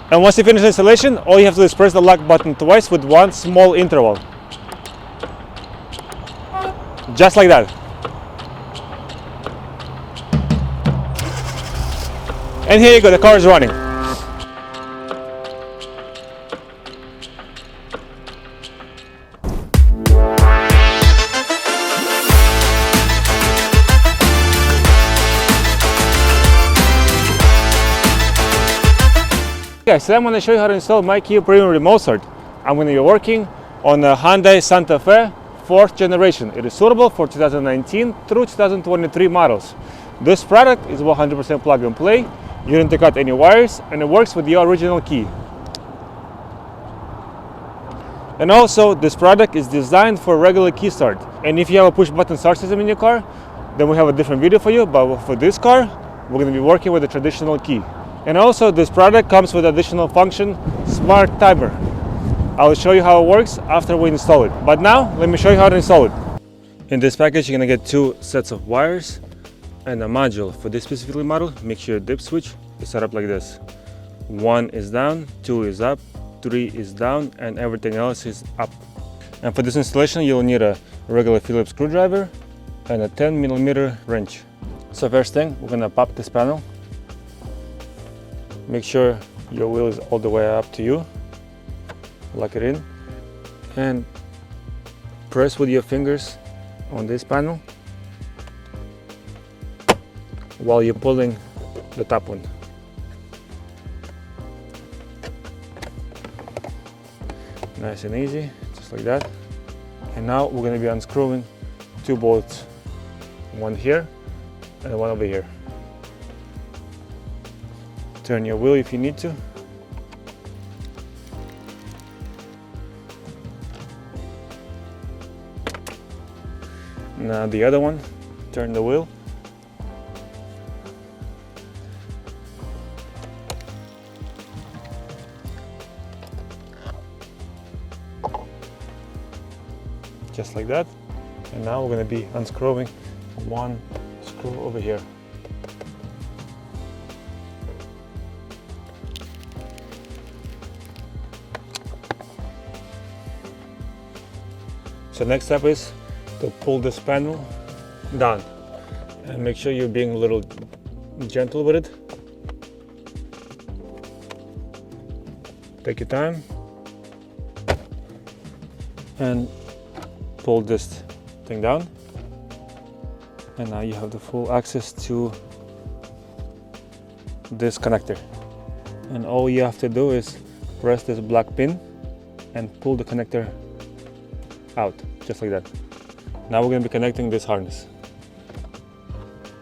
And once you finish the installation, all you have to do is press the lock button twice with one small interval. Just like that. And here you go, the car is running. Guys, today I'm going to show you how to install MyKey Premium remote start. I'm going to be working on a Hyundai Santa Fe 4th generation. It is suitable for 2019 through 2023 models. This product is 100% plug and play. You don't take out any wires, and it works with the original key. And also, this product is designed for regular key start. And if you have a push button start system in your car, then we have a different video for you. But for this car, we're going to be working with a traditional key. And also, this product comes with additional function, Smart Timer. I will show you how it works after we install it. But now, let me show you how to install it. In this package, you're going to get 2 sets of wires and a module. For this specific model, make sure your dip switch is set up like this. 1 is down, 2 is up, 3 is down, and everything else is up. And for this installation, you'll need a regular Phillips screwdriver and a 10mm wrench. So first thing, we're going to pop this panel. Make sure your wheel is all the way up to you. Lock it in and press with your fingers on this panel while you're pulling the top one. Nice and easy, just like that. And now we're going to be unscrewing 2 bolts, one here and one over here. Turn your wheel if you need to. Now the other one, turn the wheel. Just like that. And now we're going to be unscrewing one screw over here. So next step is to pull this panel down and make sure you're being a little gentle with it. Take your time and pull this thing down, and now you have the full access to this connector. And all you have to do is press this black pin and pull the connector out, just like that. Now we're going to be connecting this harness.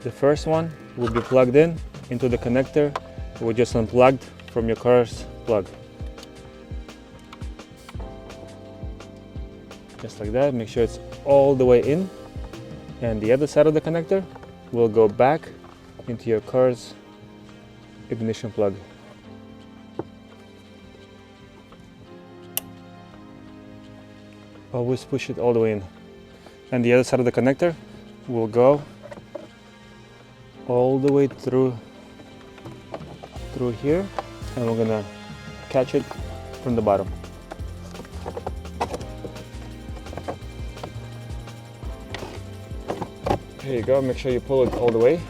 The first one will be plugged in into the connector we just unplugged from your car's plug. Just like that. Make sure it's all the way in, and the other side of the connector will go back into your car's ignition plug. Always push it all the way in. And the other side of the connector will go all the way through here, and we're gonna catch it from the bottom. Here you go, make sure you pull it all the way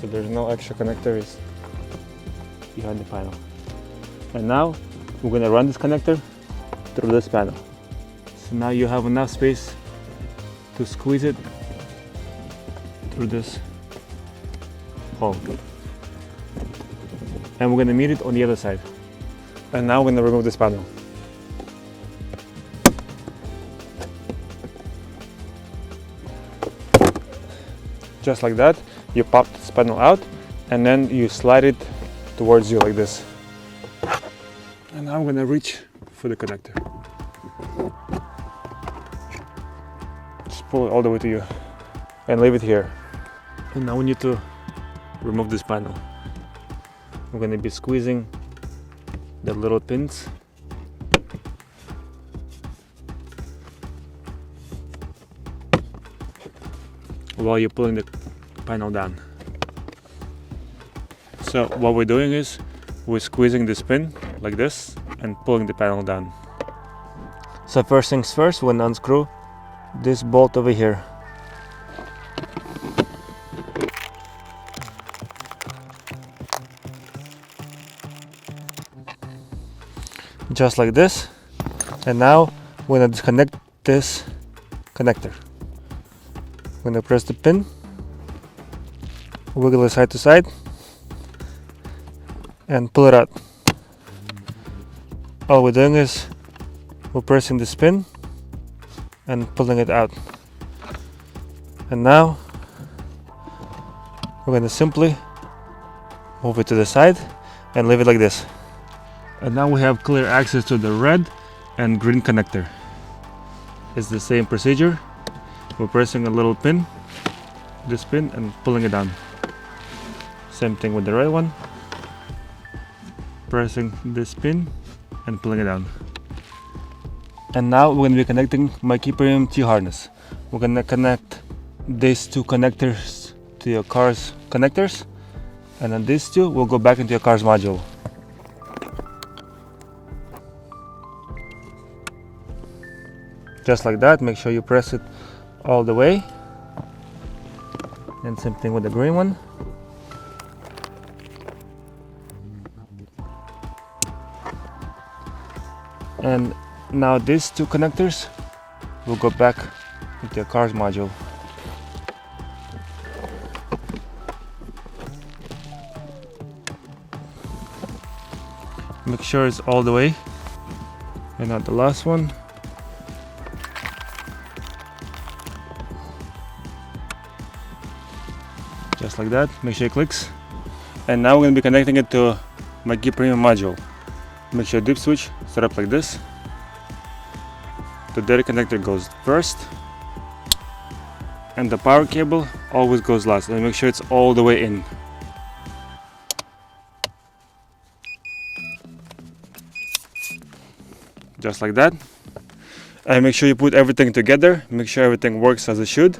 so there's no extra connectors behind the panel. And now we're gonna run this connector through this panel. So now you have enough space to squeeze it through this hole. And we're going to meet it on the other side. And now we're going to remove this panel. Just like that, you pop this panel out and then you slide it towards you like this. And now I'm going to reach for the connector. Just pull it all the way to you and leave it here. And now we need to remove this panel. I'm going to be squeezing the little pins. While you're pulling the panel down. So what we're doing is we're squeezing this pin like this and pulling the panel down. So first things first, we're gonna unscrew this bolt over here. Just like this. And now we're gonna disconnect this connector. We're gonna press the pin, wiggle it side to side, and pull it out. All we're doing is we're pressing this pin and pulling it out. And now we're gonna simply move it to the side and leave it like this. And now we have clear access to the red and green connector. It's the same procedure. We're pressing a little pin, this pin, and pulling it down. Same thing with the red one. Pressing this pin and pulling it down. And now we're going to be connecting MyKey Premium T-harness. We're going to connect these two connectors to your car's connectors, and then these two will go back into your car's module. Just like that. Make sure you press it all the way. And same thing with the green one. And now these two connectors will go back into your car's module. Make sure it's all the way and not the last one. Just like that. Make sure it clicks. And now we're going to be connecting it to MyKey Premium module. Make sure dip switch set up like this. The data connector goes first, and the power cable always goes last. And make sure it's all the way in. Just like that. And make sure you put everything together. Make sure everything works as it should.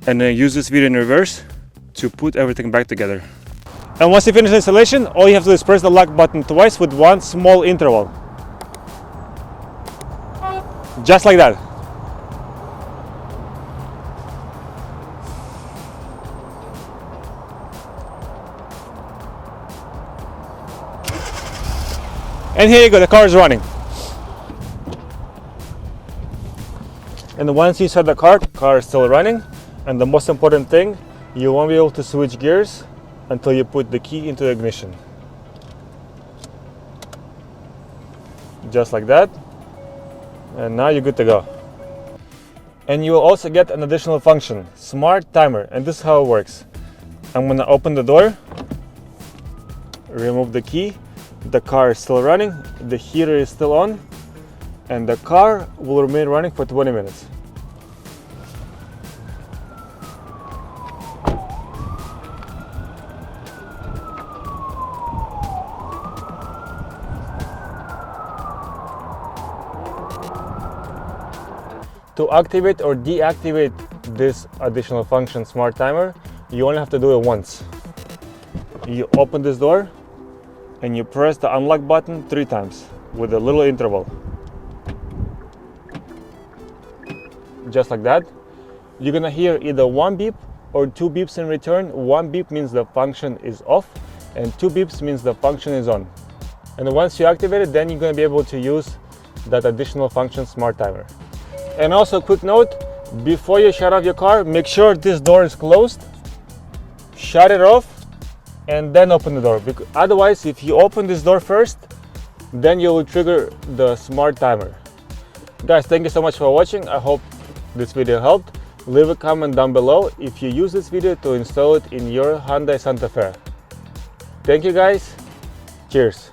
And then use this video in reverse to put everything back together. And once you finish the installation, all you have to do is press the lock button twice with one small interval. Just like that. And here you go, the car is running. And once you start the car is still running. And the most important thing, you won't be able to switch gears until you put the key into the ignition. Just like that. And now you're good to go. And you will also get an additional function, smart timer. And this is how it works. I'm gonna open the door, remove the key, the car is still running, the heater is still on, and the car will remain running for 20 minutes. To activate or deactivate this additional function, smart timer, you only have to do it once. You open this door and you press the unlock button 3 times with a little interval. Just like that. You're gonna hear either 1 beep or 2 beeps in return. 1 beep means the function is off and 2 beeps means the function is on. And once you activate it, then you're gonna be able to use that additional function, smart timer. And also, quick note, before you shut off your car, make sure this door is closed, shut it off, and then open the door. Because otherwise, if you open this door first, then you will trigger the smart timer. Guys, thank you so much for watching. I hope this video helped. Leave a comment down below if you use this video to install it in your Hyundai Santa Fe. Thank you guys. Cheers.